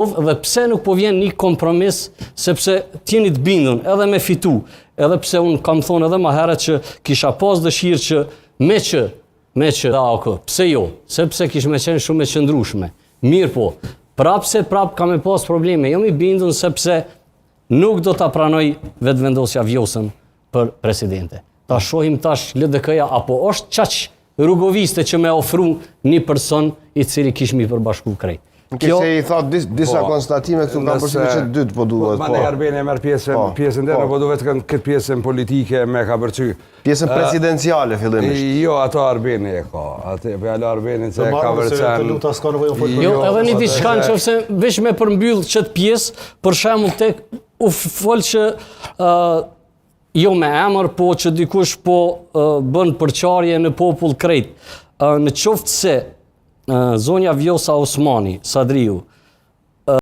Dhe pse nuk po vjen një kompromis, sepse t'jeni të bindun edhe me fitu, edhe pse unë kam thonë edhe më herët që kisha pas dëshirë që me që pse jo, sepse kish me qenë shumë e qëndrushme. Mirë po, prap kam e pas probleme, jam i bindun sepse nuk do t'a pranoj vetëvendosja Vjosën për presidente. Ta shohim tash LDK-ja apo është qaq rrugoviste që me ofru një person i cili kish mi përbashku krejt. Kjo se i thot disa konstatime këtu kam përshtypjen që dytë po duhet. Mane Arbeni e merr pjesën tjetër, po duhet këtë pjesën politike me ka përcy. Pjesën presidenciale fillimisht. Jo, ato Arbeni e ka. Atë fjala Arbeni se ka vërcen. Jo, edhe një diçka nëse veç me përmbyll çet pjesë, për shembull tek u fol që jo me emër, po që dikush po bën përçarje në popull krejt. Në qoftë se zonja Vjosa Osmani, Sadriu,